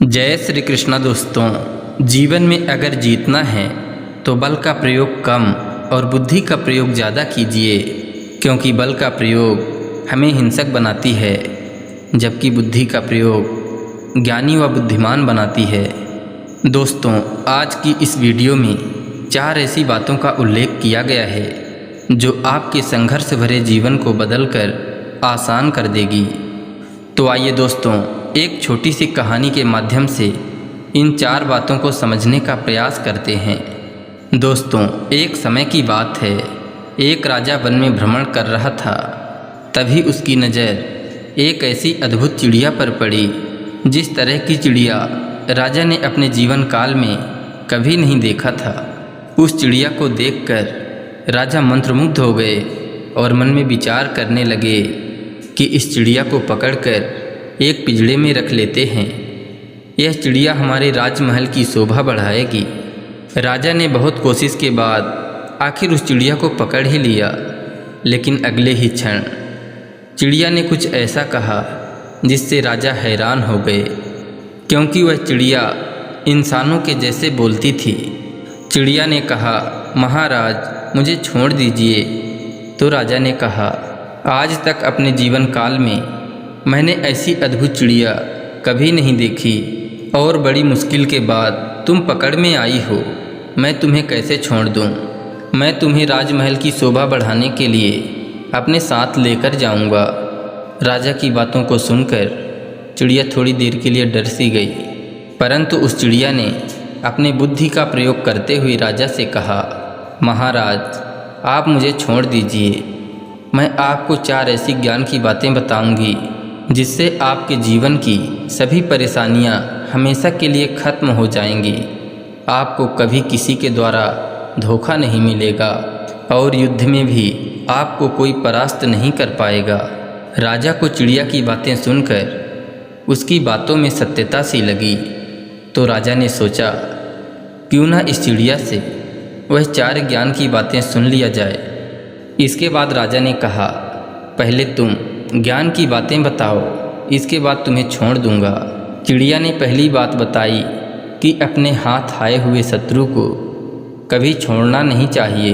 जय श्री कृष्णा। दोस्तों, जीवन में अगर जीतना है तो बल का प्रयोग कम और बुद्धि का प्रयोग ज़्यादा कीजिए, क्योंकि बल का प्रयोग हमें हिंसक बनाती है, जबकि बुद्धि का प्रयोग ज्ञानी व बुद्धिमान बनाती है। दोस्तों, आज की इस वीडियो में 4 ऐसी बातों का उल्लेख किया गया है जो आपके संघर्ष भरे जीवन को बदलकर आसान कर देगी। तो आइए दोस्तों, एक छोटी सी कहानी के माध्यम से इन 4 बातों को समझने का प्रयास करते हैं। दोस्तों, एक समय की बात है, एक राजा वन में भ्रमण कर रहा था। तभी उसकी नज़र एक ऐसी अद्भुत चिड़िया पर पड़ी जिस तरह की चिड़िया राजा ने अपने जीवन काल में कभी नहीं देखा था। उस चिड़िया को देखकर राजा मंत्रमुग्ध हो गए और मन में विचार करने लगे कि इस चिड़िया को पकड़कर एक पिंजड़े में रख लेते हैं। यह चिड़िया हमारे राजमहल की शोभा बढ़ाएगी। राजा ने बहुत कोशिश के बाद आखिर उस चिड़िया को पकड़ ही लिया, लेकिन अगले ही क्षण चिड़िया ने कुछ ऐसा कहा जिससे राजा हैरान हो गए, क्योंकि वह चिड़िया इंसानों के जैसे बोलती थी। चिड़िया ने कहा, महाराज मुझे छोड़ दीजिए। तो राजा ने कहा, आज तक अपने जीवन काल में मैंने ऐसी अद्भुत चिड़िया कभी नहीं देखी, और बड़ी मुश्किल के बाद तुम पकड़ में आई हो। मैं तुम्हें कैसे छोड़ दूं? मैं तुम्हें राजमहल की शोभा बढ़ाने के लिए अपने साथ लेकर जाऊंगा। राजा की बातों को सुनकर चिड़िया थोड़ी देर के लिए डर सी गई, परंतु उस चिड़िया ने अपने बुद्धि का प्रयोग करते हुए राजा से कहा, महाराज आप मुझे छोड़ दीजिए। मैं आपको 4 ऐसी ज्ञान की बातें बताऊंगी जिससे आपके जीवन की सभी परेशानियां हमेशा के लिए खत्म हो जाएंगी। आपको कभी किसी के द्वारा धोखा नहीं मिलेगा और युद्ध में भी आपको कोई परास्त नहीं कर पाएगा। राजा को चिड़िया की बातें सुनकर उसकी बातों में सत्यता सी लगी, तो राजा ने सोचा, क्यों ना इस चिड़िया से वह 4 ज्ञान की बातें सुन लिया जाए। इसके बाद राजा ने कहा, पहले तुम ज्ञान की बातें बताओ, इसके बाद तुम्हें छोड़ दूंगा। चिड़िया ने पहली बात बताई कि अपने हाथ आए हुए शत्रु को कभी छोड़ना नहीं चाहिए।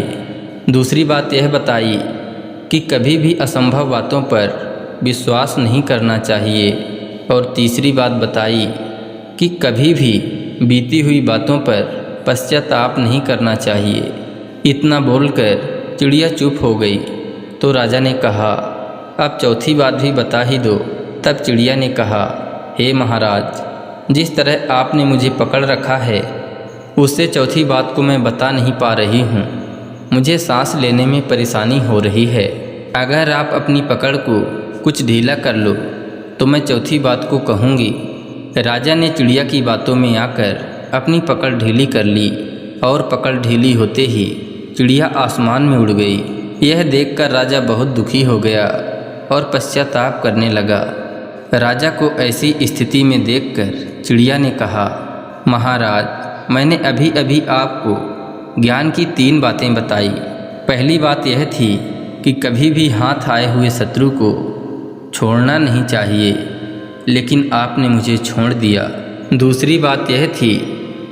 दूसरी बात यह बताई कि कभी भी असंभव बातों पर विश्वास नहीं करना चाहिए। और तीसरी बात बताई कि कभी भी बीती हुई बातों पर पश्चाताप नहीं करना चाहिए। इतना बोलकर चिड़िया चुप हो गई। तो राजा ने कहा, अब चौथी बात भी बता ही दो। तब चिड़िया ने कहा, हे महाराज, जिस तरह आपने मुझे पकड़ रखा है उससे चौथी बात को मैं बता नहीं पा रही हूँ। मुझे सांस लेने में परेशानी हो रही है। अगर आप अपनी पकड़ को कुछ ढीला कर लो तो मैं चौथी बात को कहूँगी। राजा ने चिड़िया की बातों में आकर अपनी पकड़ ढीली कर ली, और पकड़ ढीली होते ही चिड़िया आसमान में उड़ गई। यह देखकर राजा बहुत दुखी हो गया और पश्चाताप करने लगा। राजा को ऐसी स्थिति में देखकर चिड़िया ने कहा, महाराज मैंने अभी अभी आपको ज्ञान की 3 बातें बताई। पहली बात यह थी कि कभी भी हाथ आए हुए शत्रु को छोड़ना नहीं चाहिए, लेकिन आपने मुझे छोड़ दिया। दूसरी बात यह थी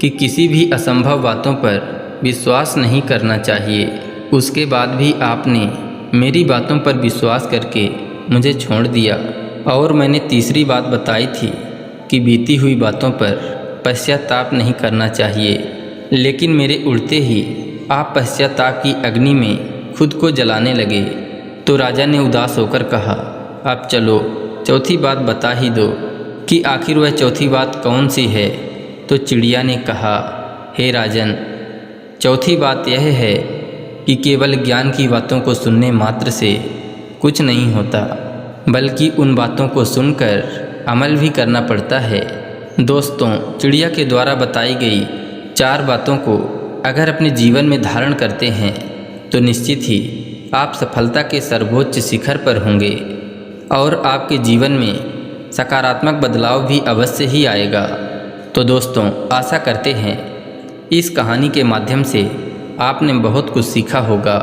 कि किसी भी असंभव बातों पर विश्वास नहीं करना चाहिए। उसके बाद भी आपने मेरी बातों पर विश्वास करके मुझे छोड़ दिया। और मैंने तीसरी बात बताई थी कि बीती हुई बातों पर पश्चाताप नहीं करना चाहिए, लेकिन मेरे उड़ते ही आप पश्चाताप की अग्नि में खुद को जलाने लगे। तो राजा ने उदास होकर कहा, अब चलो चौथी बात बता ही दो कि आखिर वह चौथी बात कौन सी है। तो चिड़िया ने कहा, हे राजन, चौथी बात यह है कि केवल ज्ञान की बातों को सुनने मात्र से कुछ नहीं होता, बल्कि उन बातों को सुनकर अमल भी करना पड़ता है। दोस्तों, चिड़िया के द्वारा बताई गई 4 बातों को अगर अपने जीवन में धारण करते हैं तो निश्चित ही आप सफलता के सर्वोच्च शिखर पर होंगे और आपके जीवन में सकारात्मक बदलाव भी अवश्य ही आएगा। तो दोस्तों, आशा करते हैं इस कहानी के माध्यम से आपने बहुत कुछ सीखा होगा।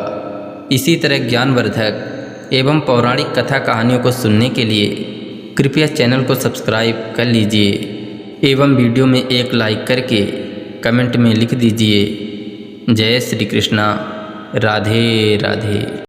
इसी तरह ज्ञानवर्धक एवं पौराणिक कथा कहानियों को सुनने के लिए कृपया चैनल को सब्सक्राइब कर लीजिए। एवं वीडियो में एक लाइक करके कमेंट में लिख दीजिए जय श्री कृष्णा, राधे राधे।